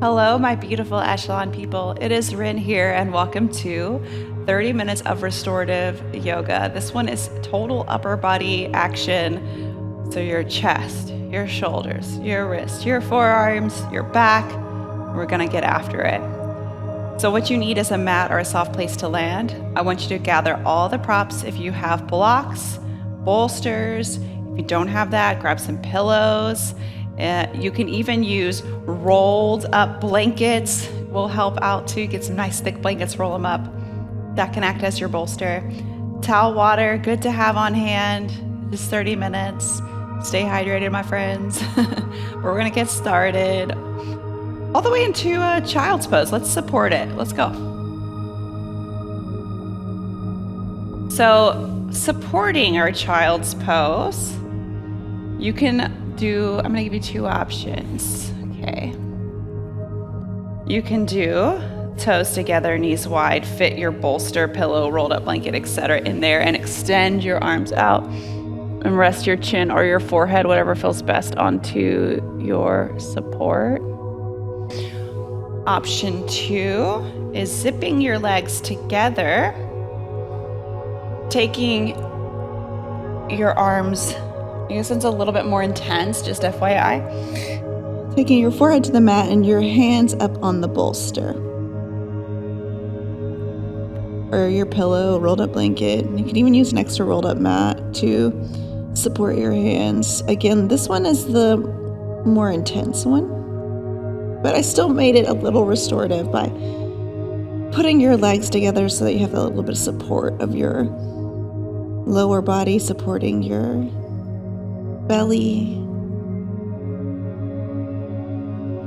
Hello, my beautiful Echelon people. It is Ryn here, and welcome to 30 minutes of restorative yoga. This one is total upper body action. So your chest, your shoulders, your wrists, your forearms, your back. We're gonna get after it. So what you need is a mat or a soft place to land. I want you to gather all the props. If you have blocks, bolsters, if you don't have that, grab some pillows. You can even use rolled up blankets, will help out too. Get some nice thick blankets, roll them up. That can act as your bolster. Towel water, good to have on hand. Just 30 minutes. Stay hydrated, my friends. We're gonna get started all the way into a child's pose. Let's support it. Let's go. So supporting our child's pose, you can do, I'm gonna give you two options, okay? You can do toes together, knees wide, fit your bolster, pillow, rolled up blanket, etc. in there and extend your arms out and rest your chin or your forehead, whatever feels best, onto your support. Option two is zipping your legs together, taking your arms, I guess it's a little bit more intense, just FYI. Taking your forehead to the mat and your hands up on the bolster. Or your pillow, rolled up blanket. You can even use an extra rolled up mat to support your hands. Again, this one is the more intense one, but I still made it a little restorative by putting your legs together so that you have a little bit of support of your lower body supporting your belly.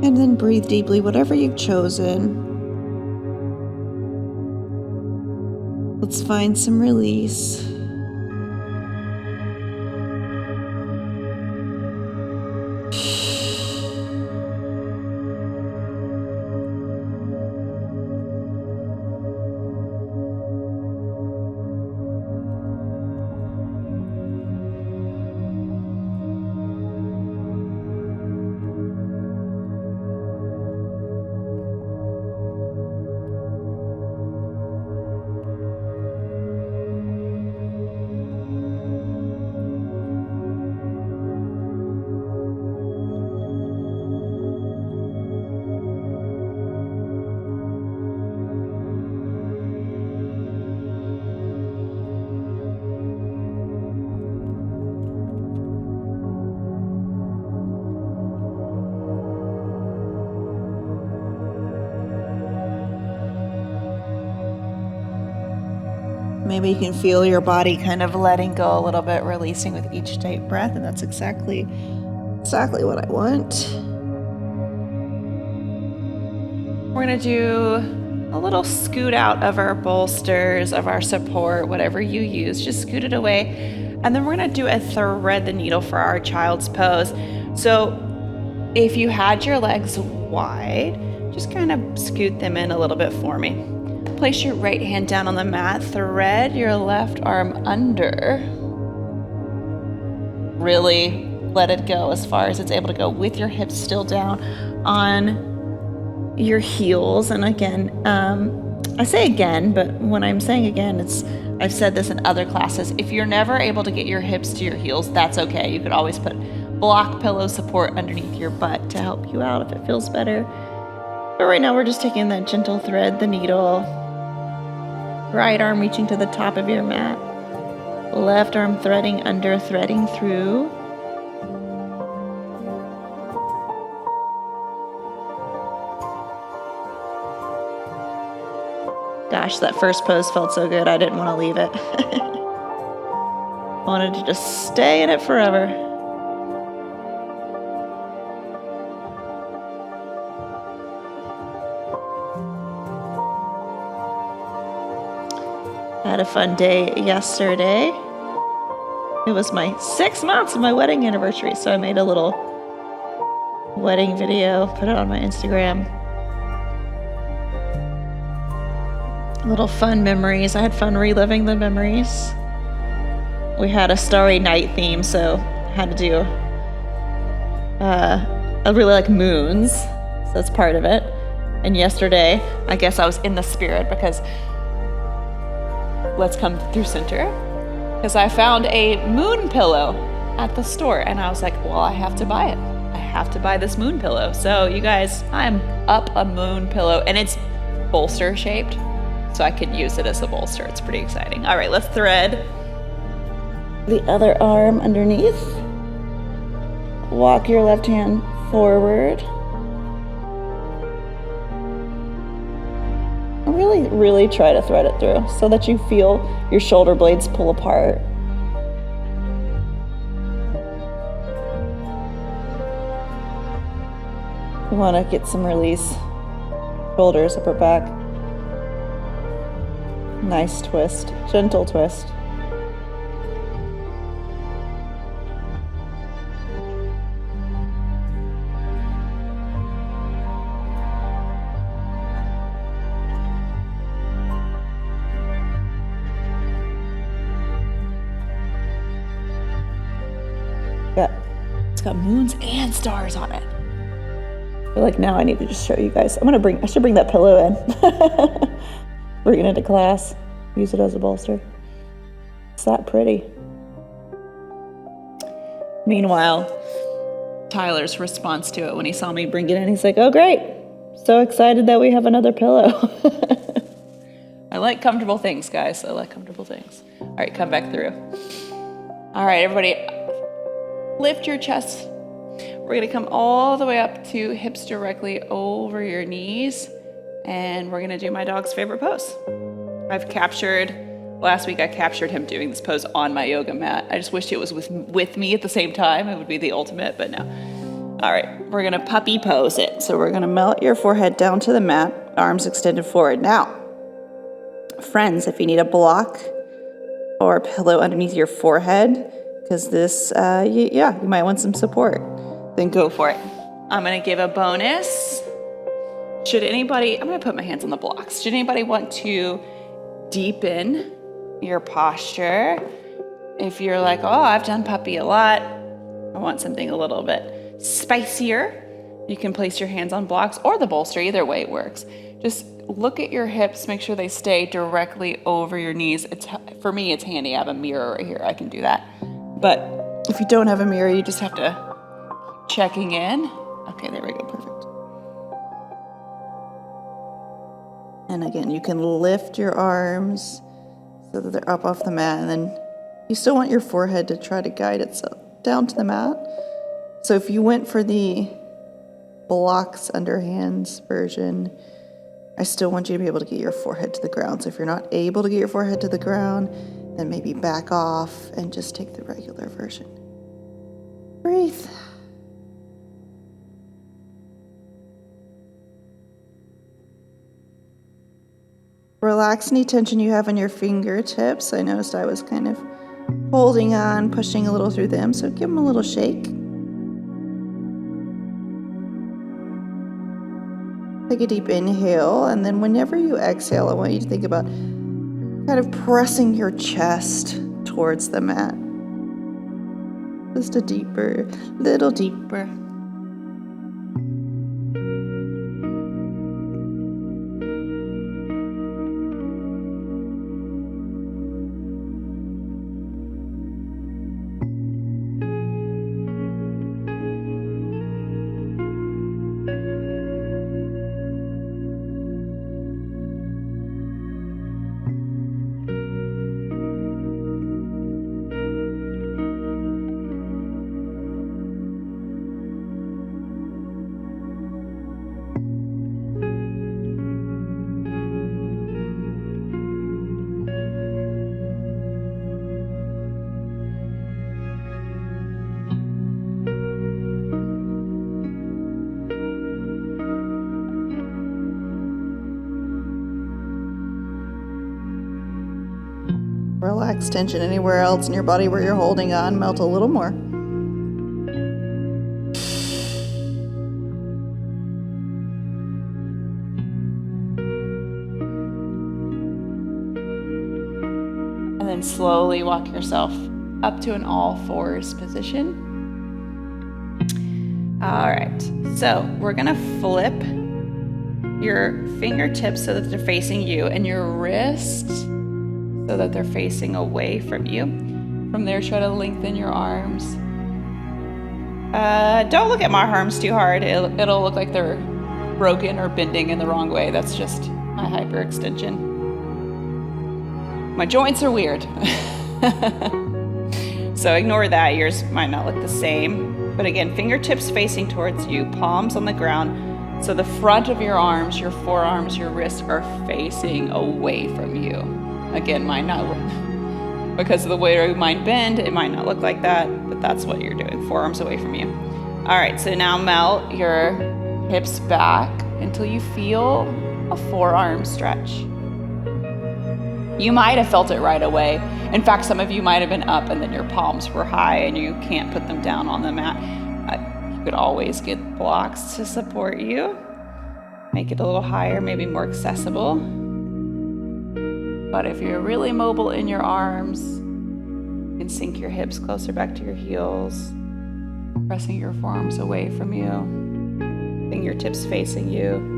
And then breathe deeply, whatever you've chosen. Let's find some release. Maybe you can feel your body kind of letting go a little bit, releasing with each deep breath, and that's exactly what I want. We're gonna do a little scoot out of our bolsters, of our support, whatever you use, just scoot it away. And then we're gonna do a thread the needle for our child's pose. So if you had your legs wide, just kind of scoot them in a little bit for me. Place your right hand down on the mat, thread your left arm under. Really let it go as far as it's able to go with your hips still down on your heels. And again, I say again, but when I'm saying again, I've said this in other classes. If you're never able to get your hips to your heels, that's okay. You could always put block pillow support underneath your butt to help you out if it feels better. But right now we're just taking that gentle thread, the needle. Right arm reaching to the top of your mat. Left arm threading under, threading through. Gosh, that first pose felt so good. I didn't want to leave it. Wanted to just stay in it forever. I had a fun day yesterday. It was my 6 months of my wedding anniversary, so I made a little wedding video, put it on my Instagram. Little fun memories. I had fun reliving the memories. We had a Starry Night theme, so I had to do I really like moons, so that's part of it. And yesterday, I guess I was in the spirit because let's come through center, because I found a moon pillow at the store and I was like, well, I have to buy it. I have to buy this moon pillow. So you guys, I'm up a moon pillow and it's bolster shaped, so I could use it as a bolster. It's pretty exciting. All right, let's thread the other arm underneath. Walk your left hand forward. Really try to thread it through so that you feel your shoulder blades pull apart. You want to get some release. Shoulders, upper back. Nice twist, gentle twist. It's got moons and stars on it. I feel like now I need to just show you guys. I should bring that pillow in. Bring it into class. Use it as a bolster. It's that pretty. Meanwhile, Tyler's response to it when he saw me bring it in, he's like, oh great. So excited that we have another pillow. I like comfortable things, guys. I like comfortable things. All right, come back through. All right, everybody, lift your chest. We're gonna come all the way up to hips directly over your knees, and we're gonna do my dog's favorite pose. Last week I captured him doing this pose on my yoga mat. I just wished it was with me at the same time. It would be the ultimate, but no. All right, we're gonna puppy pose it. So we're gonna melt your forehead down to the mat, arms extended forward. Now, friends, if you need a block or a pillow underneath your forehead, because this, you might want some support, then go for it. I'm gonna give a bonus. I'm gonna put my hands on the blocks. Should anybody want to deepen your posture? If you're like, oh, I've done puppy a lot, I want something a little bit spicier, you can place your hands on blocks or the bolster, either way it works. Just look at your hips, make sure they stay directly over your knees. For me, it's handy. I have a mirror right here, I can do that. But if you don't have a mirror, you just have to keep checking in. Okay, there we go, perfect. And again, you can lift your arms so that they're up off the mat, and then you still want your forehead to try to guide itself down to the mat. So if you went for the blocks under hands version, I still want you to be able to get your forehead to the ground. So if you're not able to get your forehead to the ground, then maybe back off and just take the regular version. Breathe. Relax any tension you have in your fingertips. I noticed I was kind of holding on, pushing a little through them, so give them a little shake. Take a deep inhale, and then whenever you exhale, I want you to think about kind of pressing your chest towards the mat. Just little deeper. Relax tension anywhere else in your body where you're holding on. Melt a little more. And then slowly walk yourself up to an all fours position. All right, so we're gonna flip your fingertips so that they're facing you, and your wrists so that they're facing away from you. From there, try to lengthen your arms. Don't look at my arms too hard. It'll look like they're broken or bending in the wrong way. That's just my hyperextension. My joints are weird. So ignore that. Yours might not look the same. But again, fingertips facing towards you, palms on the ground. So the front of your arms, your forearms, your wrists are facing away from you. Again, mine not look, because of the way mine bend, it might not look like that, but that's what you're doing, forearms away from you. All right, so now melt your hips back until you feel a forearm stretch. You might have felt it right away. In fact, some of you might have been up and then your palms were high and you can't put them down on the mat. You could always get blocks to support you. Make it a little higher, maybe more accessible. But if you're really mobile in your arms, you can sink your hips closer back to your heels, pressing your forearms away from you, fingertips facing you.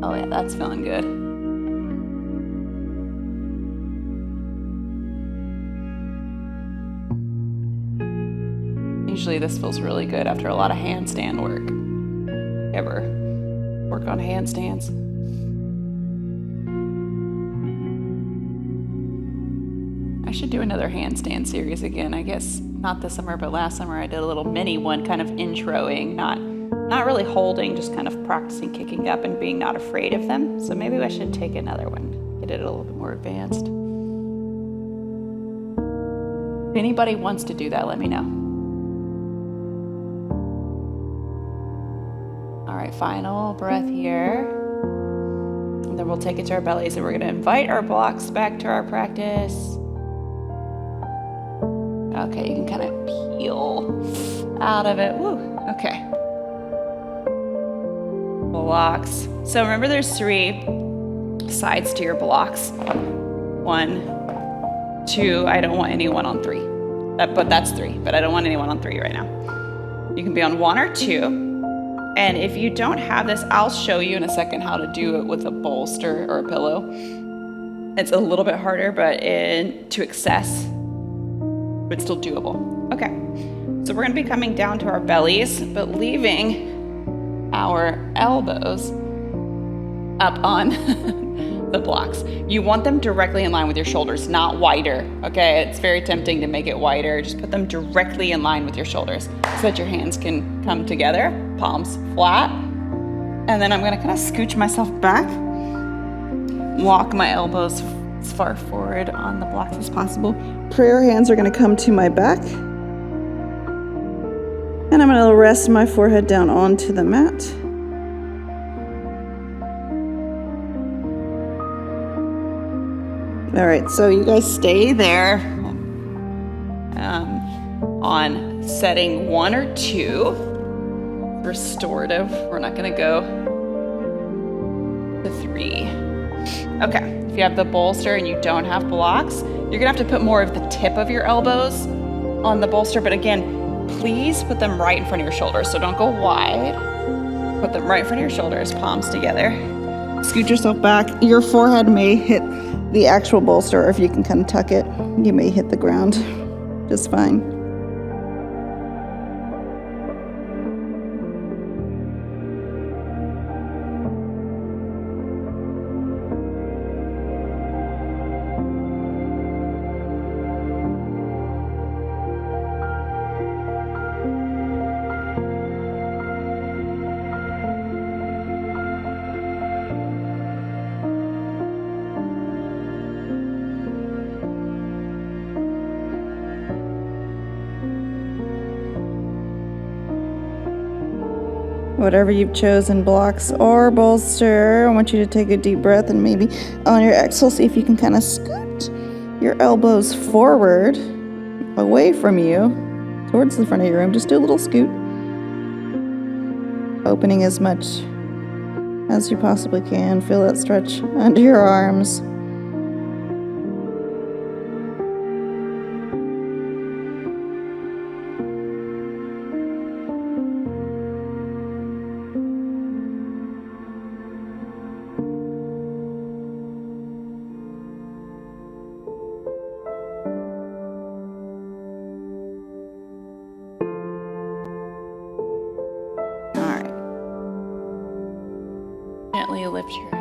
Oh yeah, that's feeling good. Usually this feels really good after a lot of handstand work. Ever work on handstands? I should do another handstand series again. I guess not this summer, but last summer I did a little mini one, kind of introing, not really holding, just kind of practicing kicking up and being not afraid of them. So maybe I should take another one, get it a little bit more advanced. If anybody wants to do that, let me know. All right, final breath here. And then we'll take it to our bellies, and we're gonna invite our blocks back to our practice. Okay, you can kind of peel out of it. Woo, okay. Blocks. So remember there's 3 sides to your blocks. 1, 2, I don't want anyone on 3. But that's 3, but I don't want anyone on 3 right now. You can be on 1 or 2. And if you don't have this, I'll show you in a second how to do it with a bolster or a pillow. It's a little bit harder, but to access, but still doable. Okay, so we're gonna be coming down to our bellies, but leaving our elbows up on the blocks. You want them directly in line with your shoulders, not wider, okay? It's very tempting to make it wider. Just put them directly in line with your shoulders so that your hands can come together, palms flat. And then I'm gonna kind of scooch myself back, walk my elbows as far forward on the blocks as possible. Prayer hands are gonna come to my back. And I'm gonna rest my forehead down onto the mat. All right, so you guys stay there on setting 1 or 2. Restorative, we're not gonna go to 3. Okay, if you have the bolster and you don't have blocks, you're gonna have to put more of the tip of your elbows on the bolster, but again, please put them right in front of your shoulders. So don't go wide. Put them right in front of your shoulders, palms together. Scoot yourself back. Your forehead may hit the actual bolster, or if you can kind of tuck it, you may hit the ground just fine. Whatever you've chosen, blocks or bolster, I want you to take a deep breath, and maybe on your exhale, see if you can kind of scoot your elbows forward, away from you, towards the front of your room. Just do a little scoot, opening as much as you possibly can. Feel that stretch under your arms.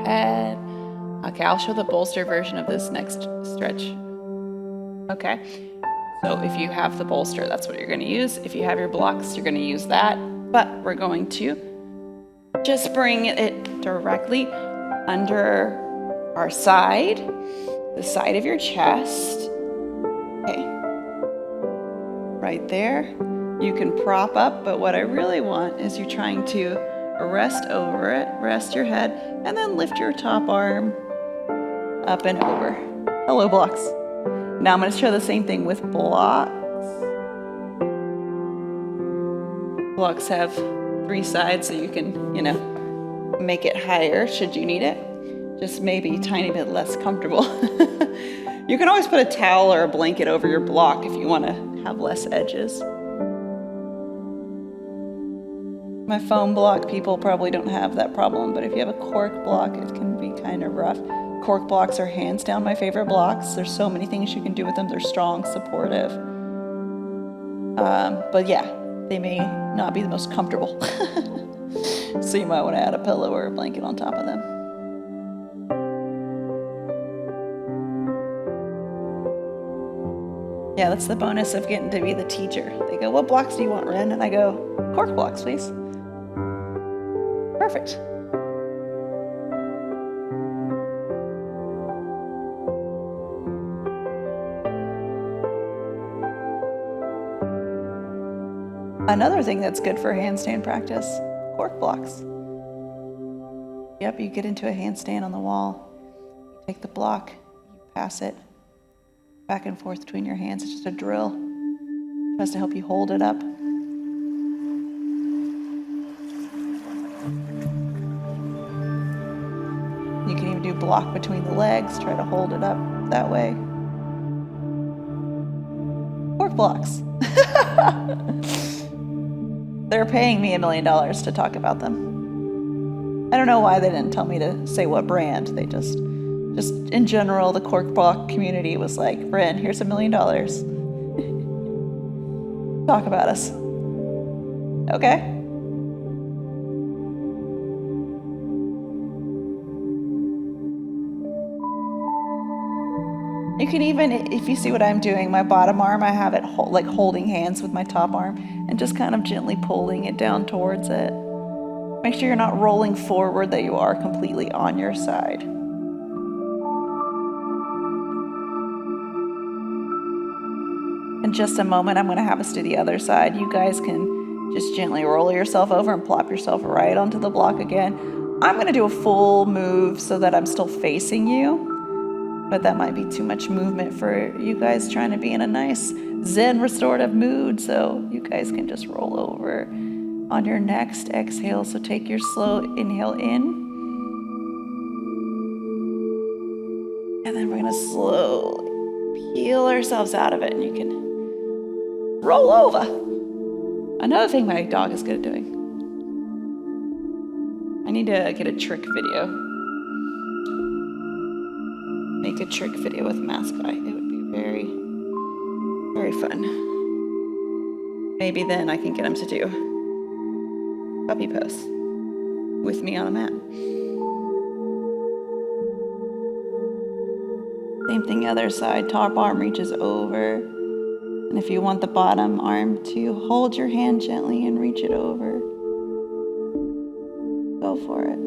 head. Okay, I'll show the bolster version of this next stretch. Okay, so if you have the bolster, that's what you're going to use. If you have your blocks, you're going to use that. But we're going to just bring it directly under our side, the side of your chest. Okay, right there. You can prop up, but what I really want is you trying to rest over it, rest your head, and then lift your top arm up and over. Hello, blocks. Now I'm going to show the same thing with blocks. Blocks have 3 sides, so you can, make it higher should you need it. Just maybe a tiny bit less comfortable. You can always put a towel or a blanket over your block if you want to have less edges. My foam block people probably don't have that problem, but if you have a cork block, it can be kind of rough. Cork blocks are hands down my favorite blocks. There's so many things you can do with them. They're strong, supportive. But yeah, they may not be the most comfortable. So you might want to add a pillow or a blanket on top of them. Yeah, that's the bonus of getting to be the teacher. They go, "What blocks do you want, Ryn?" And I go, "Cork blocks, please." Perfect. Another thing that's good for handstand practice, cork blocks. Yep, you get into a handstand on the wall, you take the block, you pass it back and forth between your hands. It's just a drill. It tries to help you hold it up. You can even do block between the legs, try to hold it up that way. Cork blocks. They're paying me $1 million to talk about them. I don't know why they didn't tell me to say what brand. They just in general, the cork block community was like, "Ryn, here's $1 million. Talk about us." Okay. You can even, if you see what I'm doing, my bottom arm, I have it like holding hands with my top arm and just kind of gently pulling it down towards it. Make sure you're not rolling forward, that you are completely on your side. In just a moment, I'm going to have us do the other side. You guys can just gently roll yourself over and plop yourself right onto the block again. I'm going to do a full move so that I'm still facing you. But that might be too much movement for you guys trying to be in a nice Zen restorative mood. So you guys can just roll over on your next exhale. So take your slow inhale in. And then we're going to slowly peel ourselves out of it. And you can roll over. Another thing my dog is good at doing. I need to get a trick video. Make a trick video with mask eye. It would be very, very fun. Maybe then I can get him to do puppy pose with me on a mat. Same thing other side. Top arm reaches over. And if you want the bottom arm to hold your hand gently and reach it over, go for it.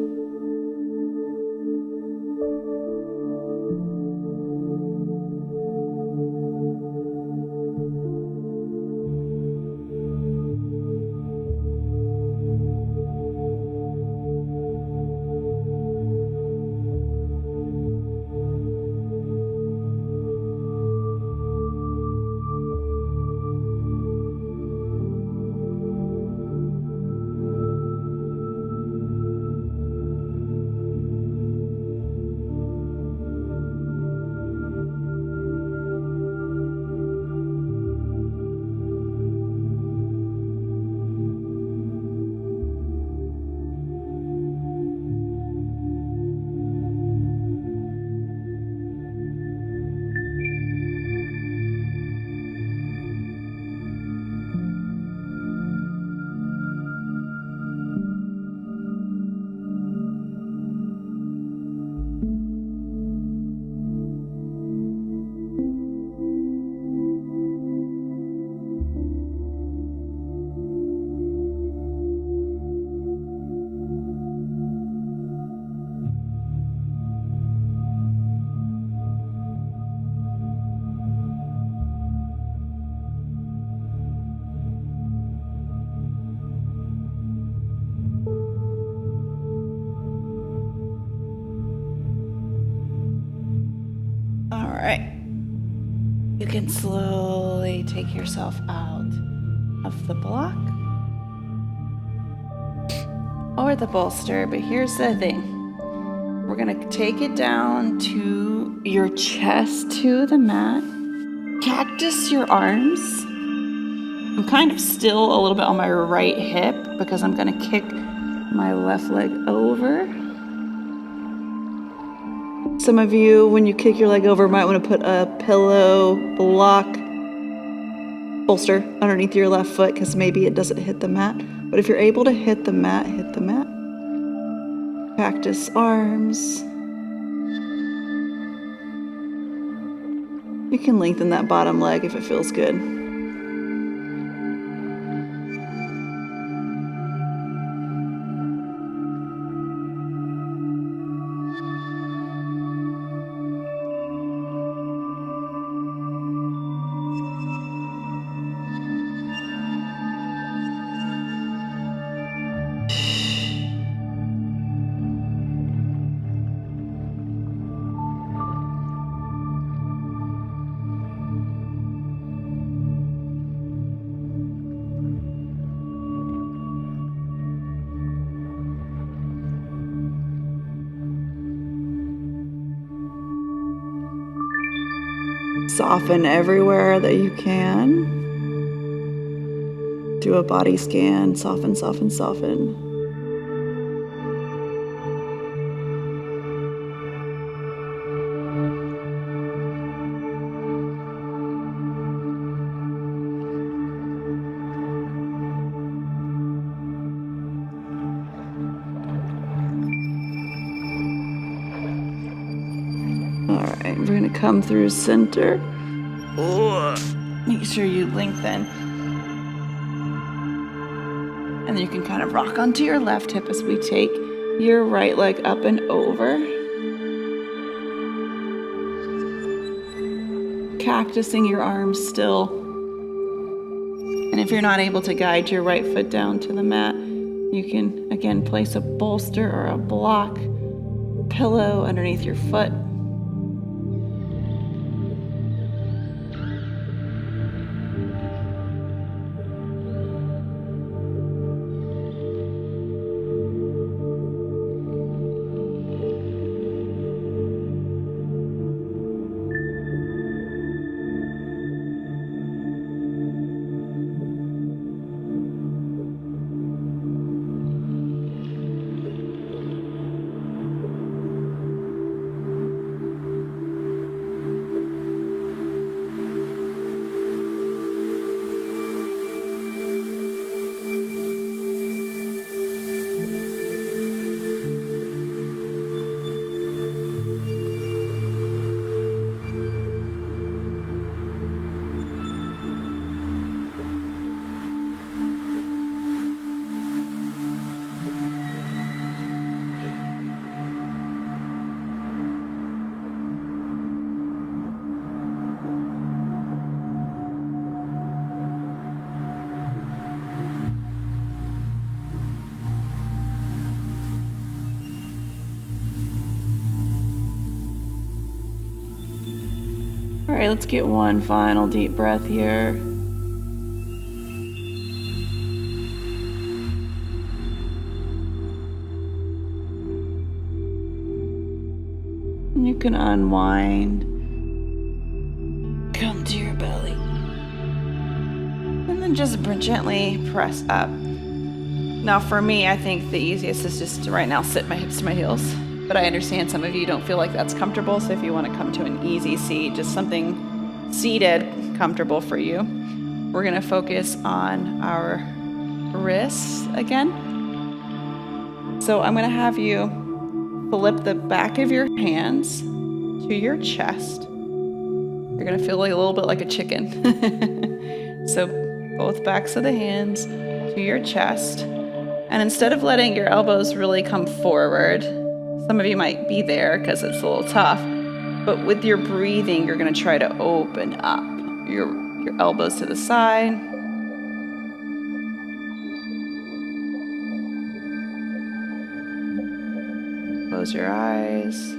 All right. You can slowly take yourself out of the block or the bolster, but here's the thing. We're gonna take it down to your chest, to the mat. Cactus your arms. I'm kind of still a little bit on my right hip because I'm gonna kick my left leg over. Some of you, when you kick your leg over, might want to put a pillow, block, bolster underneath your left foot because maybe it doesn't hit the mat. But if you're able to hit the mat, hit the mat. Cactus arms. You can lengthen that bottom leg if it feels good. Soften everywhere that you can. Do a body scan, soften, soften, soften. All right, we're gonna come through center. Make sure you lengthen. And then you can kind of rock onto your left hip as we take your right leg up and over. Cactusing your arms still. And if you're not able to guide your right foot down to the mat, you can again place a bolster or a block, pillow underneath your foot. All right, let's get one final deep breath here. And you can unwind, come to your belly, and then just gently press up. Now for me, I think the easiest is just to right now sit my hips to my heels. But I understand some of you don't feel like that's comfortable, so if you want to come to an easy seat, just something seated, comfortable for you. We're going to focus on our wrists again. So I'm going to have you flip the back of your hands to your chest. You're going to feel like a little bit like a chicken. So both backs of the hands to your chest. And instead of letting your elbows really come forward, some of you might be there because it's a little tough, but with your breathing, you're going to try to open up your elbows to the side. Close your eyes.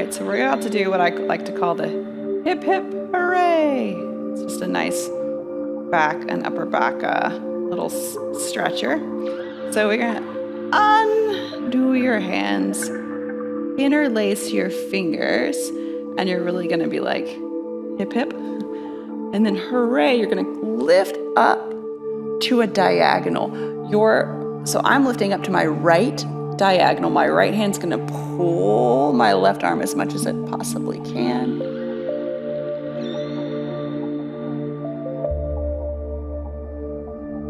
right, so we're about to do what I like to call the hip hip hooray. It's just a nice back and upper back little stretcher. So we're gonna undo your hands, interlace your fingers, and you're really gonna be like hip hip. And then hooray, you're gonna lift up to a diagonal. So I'm lifting up to my right diagonal. My right hand's gonna pull my left arm as much as it possibly can.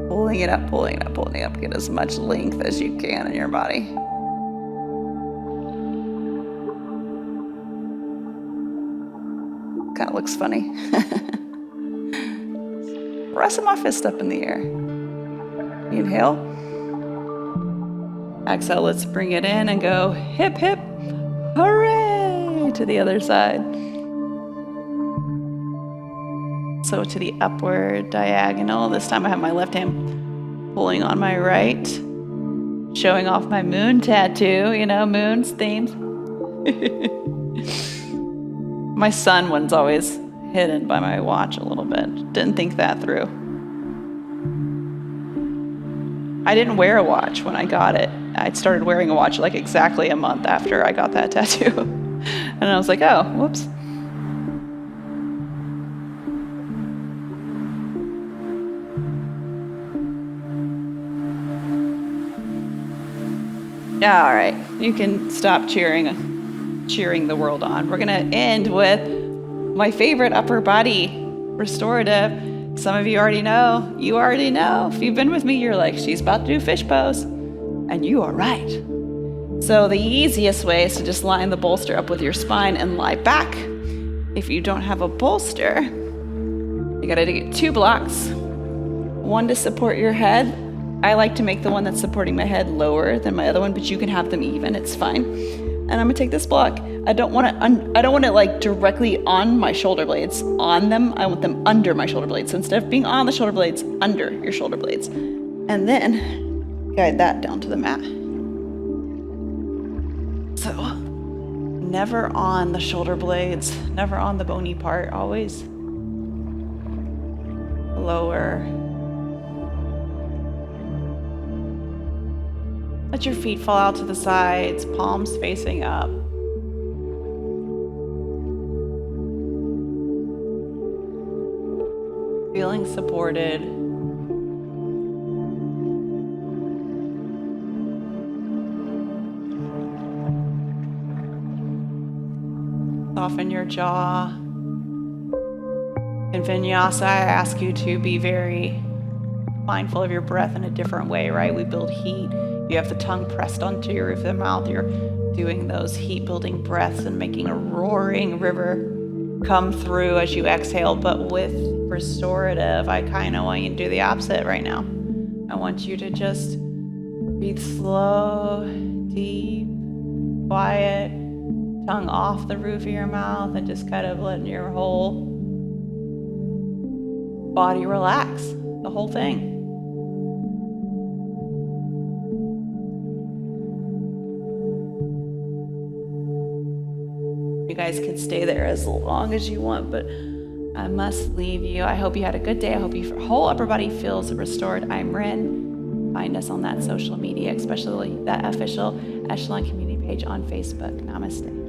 Pulling it up, pulling it up, pulling it up. Get as much length as you can in your body. Kind of looks funny. Resting my fist up in the air. Inhale. Exhale, let's bring it in and go hip, hip, hooray, to the other side. So to the upward diagonal. This time I have my left hand pulling on my right, showing off my moon tattoo, moons, themes. My sun one's always hidden by my watch a little bit. Didn't think that through. I didn't wear a watch when I got it. I started wearing a watch like exactly a month after I got that tattoo. And I was like, oh, whoops. All right, you can stop cheering the world on. We're gonna end with my favorite upper body restorative. Some of you already know. You already know. If you've been with me, you're like, she's about to do fish pose. And you are right. So the easiest way is to just line the bolster up with your spine and lie back. If you don't have a bolster, you gotta get 2 blocks. One to support your head. I like to make the one that's supporting my head lower than my other one, but you can have them even, it's fine. And I'm gonna take this block. I don't want it like directly on my shoulder blades, on them. I want them under my shoulder blades. So instead of being on the shoulder blades, under your shoulder blades. And then guide that down to the mat. So never on the shoulder blades, never on the bony part, always lower. Let your feet fall out to the sides, palms facing up. Feeling supported. Soften your jaw. In vinyasa, I ask you to be very mindful of your breath in a different way, right? We build heat. You have the tongue pressed onto your roof of the mouth. You're doing those heat-building breaths and making a roaring river come through as you exhale. But with restorative, I kind of want you to do the opposite right now. I want you to just breathe slow, deep, quiet, tongue off the roof of your mouth, and just kind of letting your whole body relax, the whole thing. You guys can stay there as long as you want, but I must leave you. I hope you had a good day. I hope your whole upper body feels restored. I'm Ryn. Find us on that social media, especially that official Echelon community page on Facebook. Namaste.